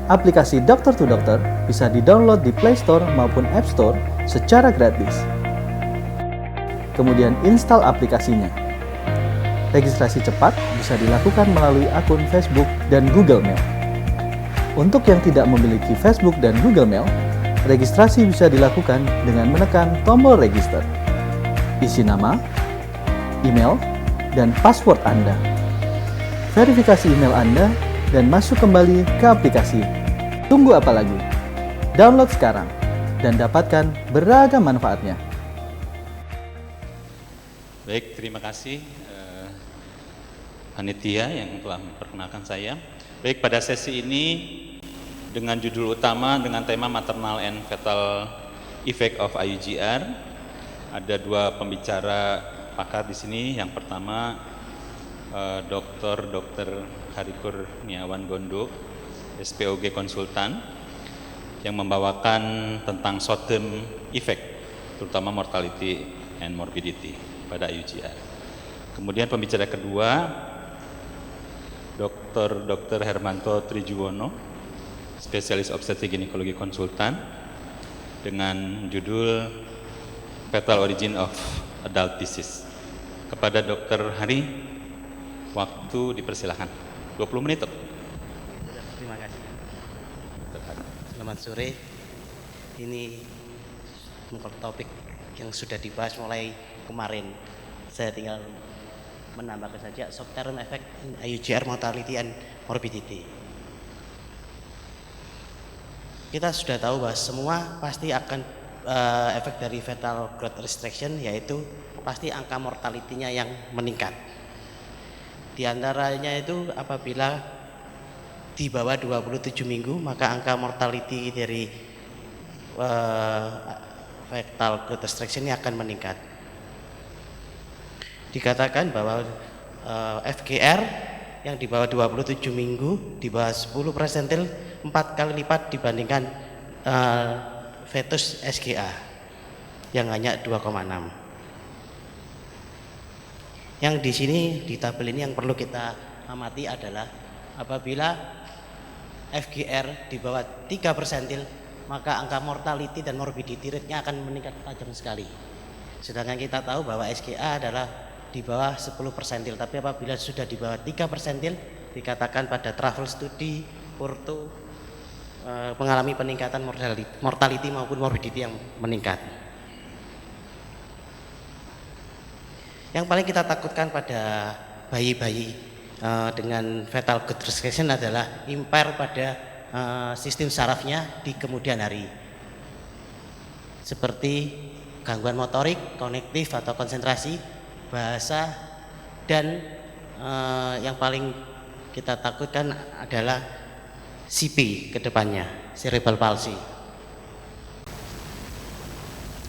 Aplikasi Dokter to Dokter bisa di-download di Play Store maupun App Store secara gratis. Kemudian install aplikasinya. Registrasi cepat bisa dilakukan melalui akun Facebook dan Google Mail. Untuk yang tidak memiliki Facebook dan Google Mail, registrasi bisa dilakukan dengan menekan tombol register. Isi nama, email, dan password Anda. Verifikasi email Anda dan masuk kembali ke aplikasi. Tunggu apa lagi? Download sekarang dan dapatkan beragam manfaatnya. Baik, terima kasih panitia yang telah memperkenalkan saya. Baik, pada sesi ini dengan judul utama dengan tema Maternal and Fetal Effect of IUGR, ada dua pembicara pakar di sini. Yang pertama Dr. Hari Kurniawan Gondo, SPOG konsultan, yang membawakan tentang short term effect, terutama mortality and morbidity pada IUGR. Kemudian pembicara kedua, Dr. Hermanto Trijuwono, spesialis obstetrik ginekologi konsultan, dengan judul Fetal Origin of Adult Disease. Kepada Dr. Hari, waktu dipersilahkan. 20 menit. Terima kasih. Selamat sore. Ini topik yang sudah dibahas mulai kemarin. Saya tinggal menambahkan saja short term effect in IUGR mortality and morbidity. Kita sudah tahu bahwa semua pasti akan efek dari fetal growth restriction, yaitu pasti angka mortality-nya yang meningkat. Di antaranya itu apabila di bawah 27 minggu, maka angka mortality dari fetal growth restriction ini akan meningkat. Dikatakan bahwa FGR yang di bawah 27 minggu, di bawah 10 persentil, 4 kali lipat dibandingkan fetus SGA yang hanya 2,6. Yang di sini di tabel ini yang perlu kita amati adalah apabila FGR di bawah 3 persentil, maka angka mortality dan morbidity rate-nya akan meningkat tajam sekali. Sedangkan kita tahu bahwa SGA adalah di bawah 10 persentil, tapi apabila sudah di bawah 3 persentil, dikatakan pada travel study Porto mengalami peningkatan mortality maupun morbidity yang meningkat. Yang paling kita takutkan pada bayi-bayi dengan fetal growth restriction adalah impair pada sistem sarafnya di kemudian hari, seperti gangguan motorik, kognitif atau konsentrasi, bahasa, dan yang paling kita takutkan adalah CP ke depannya, cerebral palsy.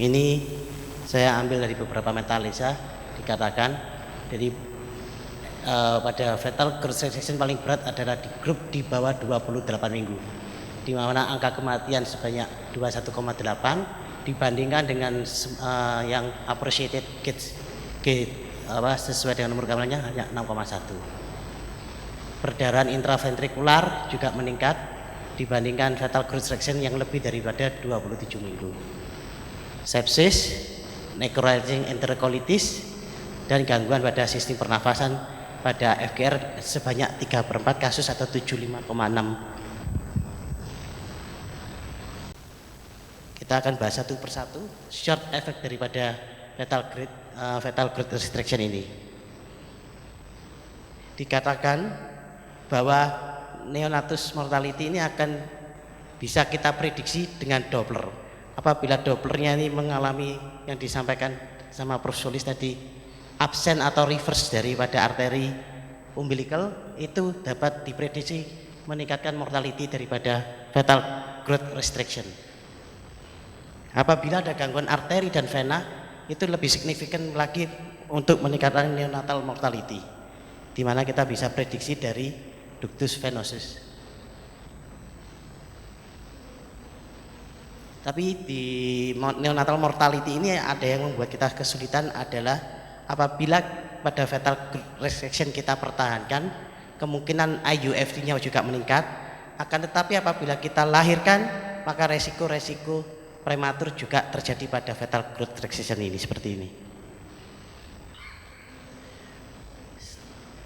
Ini saya ambil dari beberapa meta-analisa. Dikatakan jadi pada fetal growth restriction paling berat adalah di grup di bawah 28 minggu, di mana angka kematian sebanyak 21,8 dibandingkan dengan yang appreciated gate sesuai dengan umur kehamilannya hanya 6,1. Perdarahan intraventrikular juga meningkat dibandingkan fetal growth restriction yang lebih daripada 27 minggu. Sepsis, necrotizing enterocolitis, dan gangguan pada sistem pernafasan pada FGR sebanyak 3/4 kasus atau 75,6. Kita akan bahas satu persatu short effect daripada fetal growth restriction ini. Dikatakan bahwa neonatus mortality ini akan bisa kita prediksi dengan Doppler. Apabila Dopplernya ini mengalami yang disampaikan sama Prof. Solis tadi, absen atau reverse daripada arteri umbilical, itu dapat diprediksi meningkatkan mortality daripada fetal growth restriction. Apabila ada gangguan arteri dan vena, itu lebih signifikan lagi untuk meningkatkan neonatal mortality, di mana kita bisa prediksi dari ductus venosus. Tapi di neonatal mortality ini ada yang membuat kita kesulitan adalah apabila pada fetal restriction kita pertahankan, kemungkinan IUFT-nya juga meningkat, Akan tetapi apabila kita lahirkan, maka resiko-resiko prematur juga terjadi pada fetal growth restriction ini seperti ini.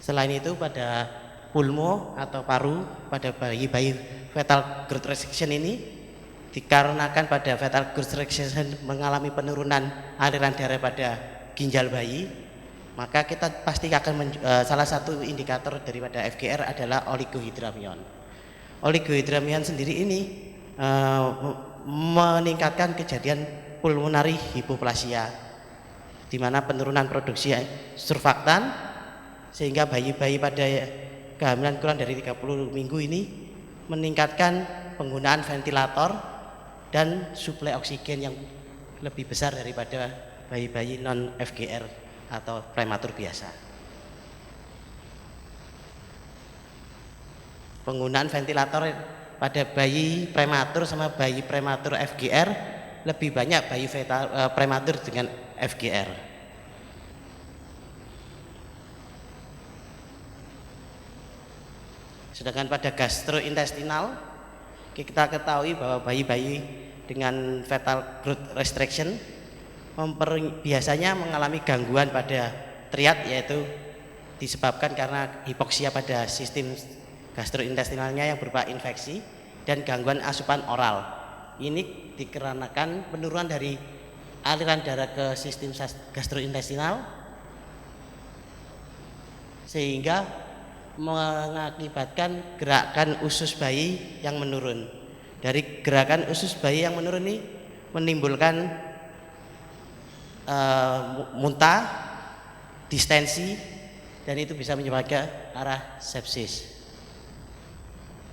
Selain itu pada pulmo atau paru pada bayi-bayi fetal growth restriction ini dikarenakan pada fetal growth restriction mengalami penurunan aliran darah pada ginjal bayi, maka kita pasti akan salah satu indikator daripada FGR adalah oligohydramnion. Oligohydramnion sendiri ini meningkatkan kejadian pulmonary hypoplasia, di mana penurunan produksi surfaktan sehingga bayi-bayi pada kehamilan kurang dari 30 minggu ini meningkatkan penggunaan ventilator dan suplai oksigen yang lebih besar daripada bayi-bayi non FGR atau prematur biasa. Penggunaan ventilator pada bayi prematur sama bayi prematur FGR lebih banyak bayi prematur dengan FGR. Sedangkan pada gastrointestinal kita ketahui bahwa bayi-bayi dengan fetal growth restriction biasanya mengalami gangguan pada triad, yaitu disebabkan karena hipoksia pada sistem gastrointestinalnya yang berupa infeksi dan gangguan asupan oral. Ini dikarenakan penurunan dari aliran darah ke sistem gastrointestinal sehingga mengakibatkan gerakan usus bayi yang menurun. Dari gerakan usus bayi yang menurun ini menimbulkan muntah, distensi, dan itu bisa menyebabkan arah sepsis.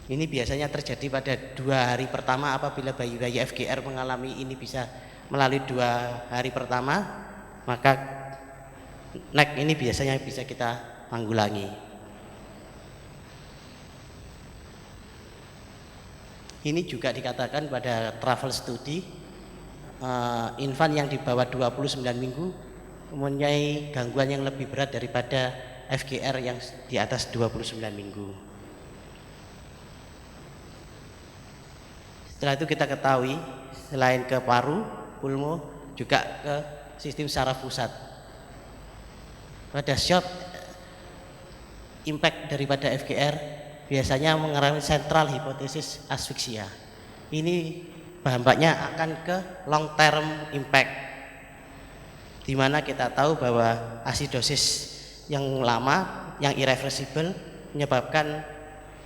Ini biasanya terjadi pada 2 hari pertama. Apabila bayi-bayi FGR mengalami ini bisa melalui 2 hari pertama, maka NEC ini biasanya bisa kita tanggulangi. Ini juga dikatakan pada travel study, infan yang di bawah 29 minggu mempunyai gangguan yang lebih berat daripada FGR yang di atas 29 minggu. Setelah itu kita ketahui selain ke paru, pulmo, juga ke sistem saraf pusat. Pada short impact daripada FGR biasanya mengalami central hipotesis asfiksia. Ini dampaknya akan ke long term impact, di mana kita tahu bahwa asidosis yang lama, yang irreversible menyebabkan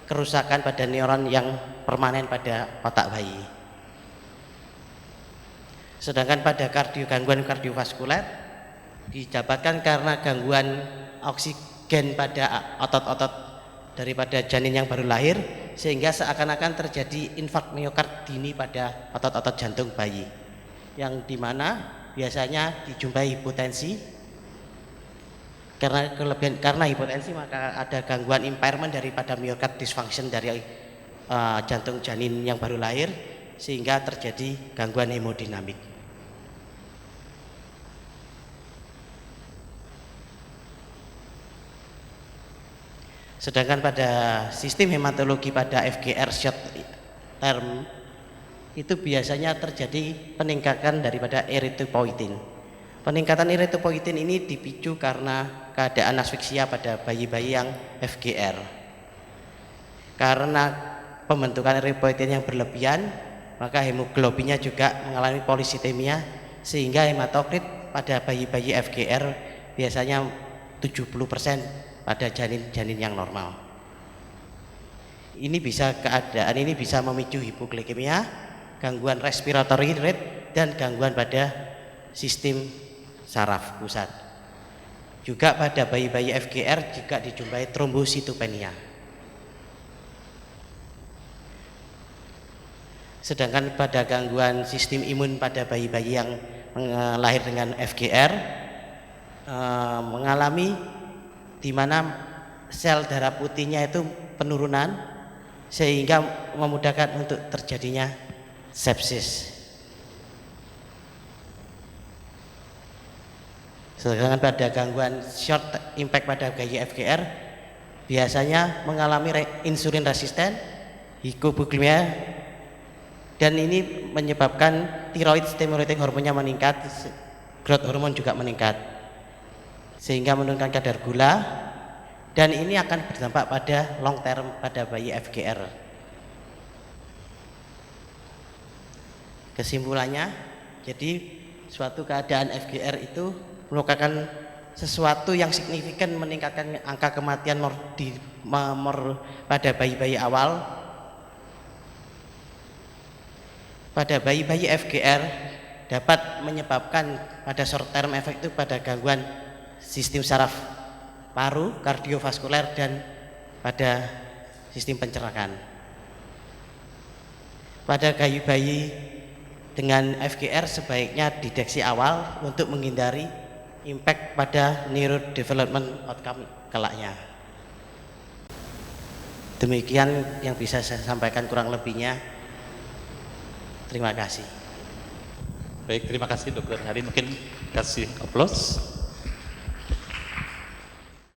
kerusakan pada neuron yang permanen pada otak bayi. Sedangkan pada gangguan kardiovaskuler didapatkan karena gangguan oksigen pada otot-otot daripada janin yang baru lahir, sehingga seakan-akan terjadi infark miokard dini pada otot-otot jantung bayi, yang dimana biasanya dijumpai hipotensi. Karena hipotensi maka ada gangguan impairment daripada miokard dysfunction dari jantung janin yang baru lahir, sehingga terjadi gangguan hemodinamik. Sedangkan pada sistem hematologi pada FGR short term itu biasanya terjadi peningkatan daripada erythropoietin. Peningkatan erythropoietin ini dipicu karena keadaan asfiksia pada bayi-bayi yang FGR. Karena pembentukan erythropoietin yang berlebihan, maka hemoglobinnya juga mengalami polisitemia, sehingga hematokrit pada bayi-bayi FGR biasanya 70% pada janin-janin yang normal. Keadaan ini bisa memicu hipoglikemia, gangguan respiratory rate, dan gangguan pada sistem saraf pusat. Juga pada bayi-bayi FGR juga dijumpai trombositopenia. Sedangkan pada gangguan sistem imun pada bayi-bayi yang lahir dengan FGR mengalami di mana sel darah putihnya itu penurunan, sehingga memudahkan untuk terjadinya sepsis. Sedangkan pada gangguan short impact pada bayi FGR biasanya mengalami insulin resisten, hipoglikemia, dan ini menyebabkan tiroid stimulating hormonnya meningkat, growth hormon juga meningkat, sehingga menurunkan kadar gula, dan ini akan berdampak pada long term pada bayi FGR. Kesimpulannya, jadi suatu keadaan FGR itu merupakan sesuatu yang signifikan meningkatkan angka kematian pada bayi-bayi awal. Pada bayi-bayi FGR dapat menyebabkan pada short term efek itu pada gangguan sistem saraf paru, kardiovaskuler, dan pada sistem pencernaan. Pada bayi-bayi dengan FGR sebaiknya dideteksi awal untuk menghindari impact pada neurodevelopment outcome kelaknya. Demikian yang bisa saya sampaikan, kurang lebihnya. Terima kasih. Baik, terima kasih Dokter Hari. Mungkin kasih aplaus.